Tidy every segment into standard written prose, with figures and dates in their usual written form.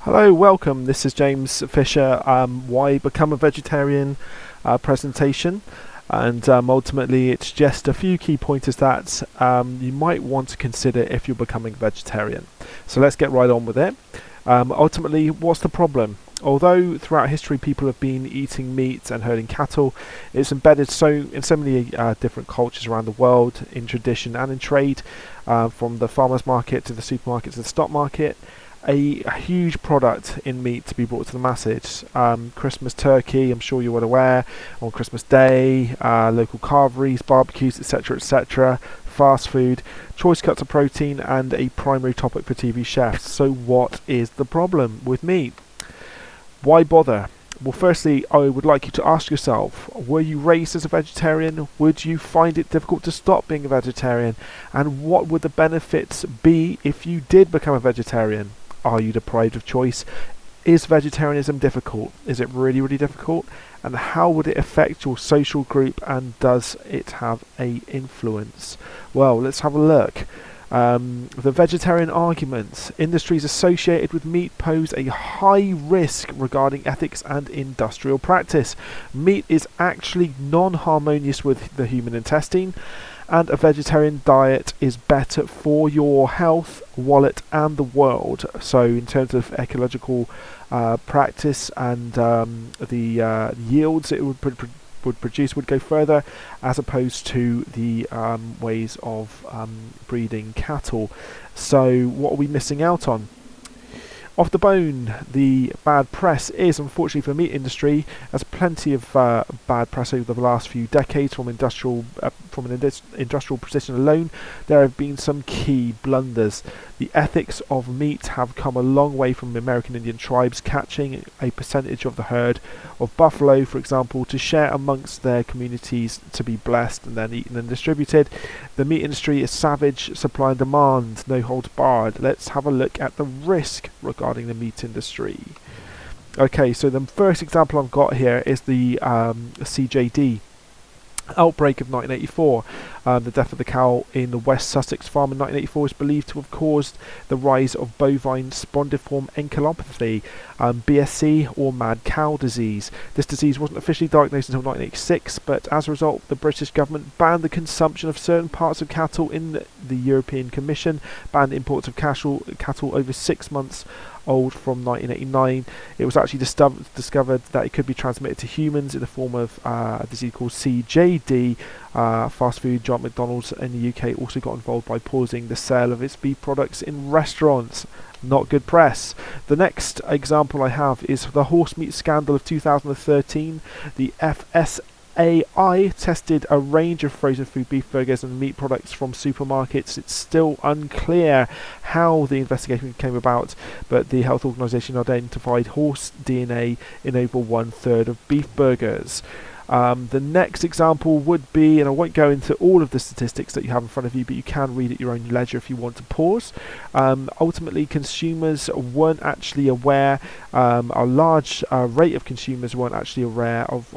Hello, welcome. This is James Fisher. Why Become a Vegetarian presentation, and ultimately, it's just a few key pointers that you might want to consider if you're becoming a vegetarian. So let's get right on with it. Ultimately, what's the problem? Although throughout history people have been eating meat and herding cattle, it's embedded in so many different cultures around the world, in tradition and in trade, from the farmer's market to the supermarket to the stock market. A huge product in meat to be brought to the masses. Christmas turkey, I'm sure you're well aware, on Christmas Day, local carveries, barbecues, etc., etc., fast food, choice cuts of protein, and a primary topic for TV chefs. So what is the problem with meat? Why bother? Well, firstly, I would like you to ask yourself, were you raised as a vegetarian? Would you find it difficult to stop being a vegetarian? And what would the benefits be if you did become a vegetarian? Are you deprived of choice? Is vegetarianism difficult? Is it really, really difficult? And how would it affect your social group, and does it have an influence? Well, let's have a look. The vegetarian arguments. Industries associated with meat pose a high risk regarding ethics and industrial practice. Meat is actually non-harmonious with the human intestine, and a vegetarian diet is better for your health, wallet, and the world. So in terms of ecological practice and the yields it would produce would go further, as opposed to the ways of breeding cattle. So what are we missing out on? Off the bone, the bad press is, unfortunately for the meat industry, there's plenty of bad press over the last few decades from an industrial position alone. There have been some key blunders. The ethics of meat have come a long way from American Indian tribes catching a percentage of the herd of buffalo, for example, to share amongst their communities to be blessed and then eaten and distributed. The meat industry is savage, supply and demand, no holds barred. Let's have a look at the risk regarding the meat industry. Okay, so the first example I've got here is the CJD outbreak of 1984. The death of the cow in the West Sussex farm in 1984 is believed to have caused the rise of bovine spongiform encephalopathy, BSE, or mad cow disease. This disease wasn't officially diagnosed until 1986, but as a result, the British government banned the consumption of certain parts of cattle. In the European Commission banned imports of cattle over 6 months old from 1989. It was actually discovered that it could be transmitted to humans in the form of a disease called CJD. Fast food giant McDonald's in the UK also got involved by pausing the sale of its beef products in restaurants. Not good press. The next example I have is the horse meat scandal of 2013. The FSAI tested a range of frozen food beef burgers and meat products from supermarkets. It's still unclear how the investigation came about, but the health organisation identified horse DNA in over 1/3 of beef burgers. The next example would be, and I won't go into all of the statistics that you have in front of you, but you can read at your own leisure if you want to pause. Ultimately, consumers weren't actually aware, a large rate of consumers weren't actually aware of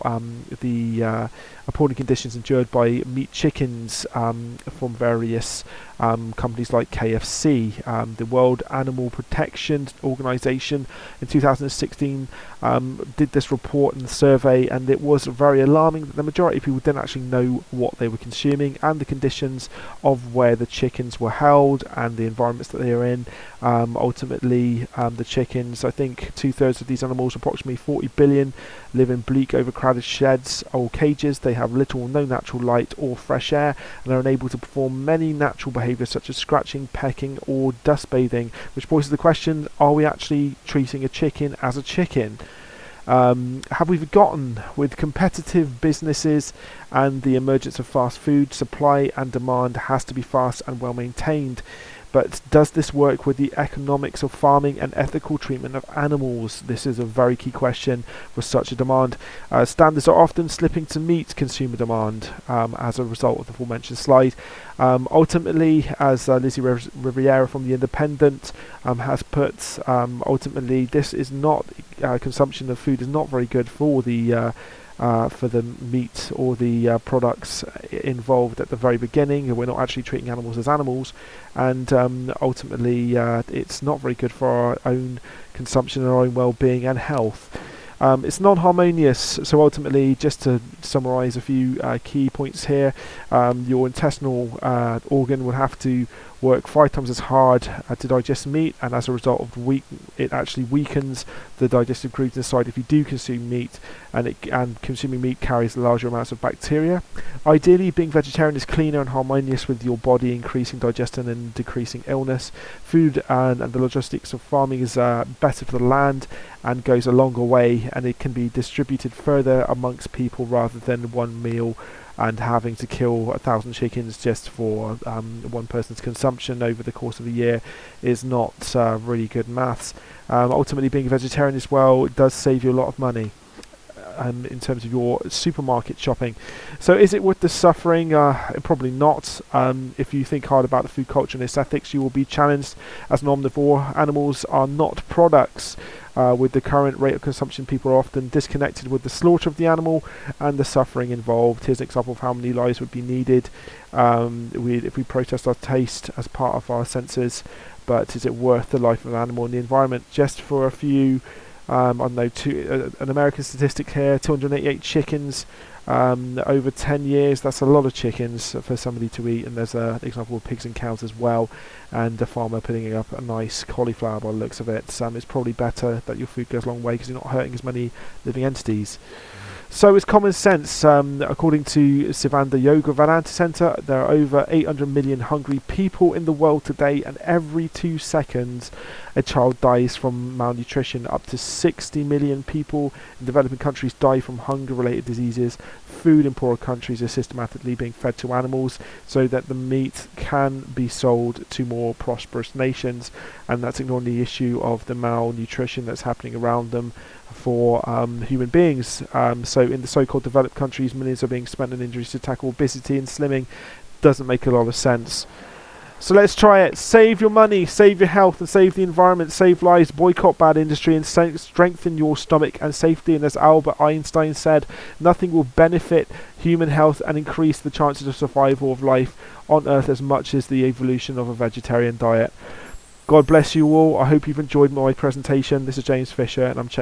the appalling conditions endured by meat chickens from various companies like KFC. The World Animal Protection Organization in 2016 did this report and survey, and it was very alarming that the majority of people didn't actually know what they were consuming and the conditions of where the chickens were held and the environments that they are in. Ultimately, the chickens, I think 2/3 of these animals, approximately 40 billion, live in bleak, overcrowded sheds or cages. They have little or no natural light or fresh air, and are unable to perform many natural behaviours such as scratching, pecking, or dust bathing, which poses the question, are we actually treating a chicken as a chicken? Have we forgotten, with competitive businesses and the emergence of fast food, supply and demand has to be fast and well maintained? But does this work with the economics of farming and ethical treatment of animals? This is a very key question for such a demand. Standards are often slipping to meet consumer demand as a result of the aforementioned slide. Ultimately, as Lizzie Riviera from The Independent has put, ultimately this is not, consumption of food is not very good for the for the meat or the products involved at the very beginning, and we're not actually treating animals as animals, and ultimately it's not very good for our own consumption and our own well-being and health. It's non-harmonious, so ultimately, just to summarise a few key points here, your intestinal organ will have to work 5 times as hard to digest meat, and as a result of it actually weakens the digestive grooves inside if you do consume meat, and consuming meat carries larger amounts of bacteria. Ideally, being vegetarian is cleaner and harmonious with your body, increasing digestion and decreasing illness. Food and the logistics of farming is better for the land and goes a longer way, and it can be distributed further amongst people rather than one meal and having to kill 1,000 chickens just for one person's consumption over the course of a year is not really good maths. Ultimately, being a vegetarian as well does save you a lot of money in terms of your supermarket shopping. So is it worth the suffering? Probably not. If you think hard about the food culture and its ethics, you will be challenged as an omnivore. Animals are not products. With the current rate of consumption, people are often disconnected with the slaughter of the animal and the suffering involved. Here's an example of how many lives would be needed if we protest our taste as part of our senses. But is it worth the life of an animal and the environment? Just for a few, I don't know, an American statistic here, 288 chickens over 10 years. That's a lot of chickens for somebody to eat, and there's an example of pigs and cows as well, and a farmer putting up a nice cauliflower by the looks of it. It's probably better that your food goes a long way because you're not hurting as many living entities. So it's common sense. According to Sivananda Yoga Vedanta Center, there are over 800 million hungry people in the world today, and every 2 seconds a child dies from malnutrition. Up to 60 million people in developing countries die from hunger-related diseases. Food in poorer countries is systematically being fed to animals so that the meat can be sold to more prosperous nations, and that's ignoring the issue of the malnutrition that's happening around them for human beings. So in the so-called developed countries, millions are being spent on injuries to tackle obesity and slimming. Doesn't make a lot of sense. So let's try it. Save your money, save your health, and save the environment. Save lives, boycott bad industry, and strengthen your stomach and safety. And as Albert Einstein said, nothing will benefit human health and increase the chances of survival of life on Earth as much as the evolution of a vegetarian diet. God bless you all. I hope you've enjoyed my presentation. This is James Fisher, and I'm checking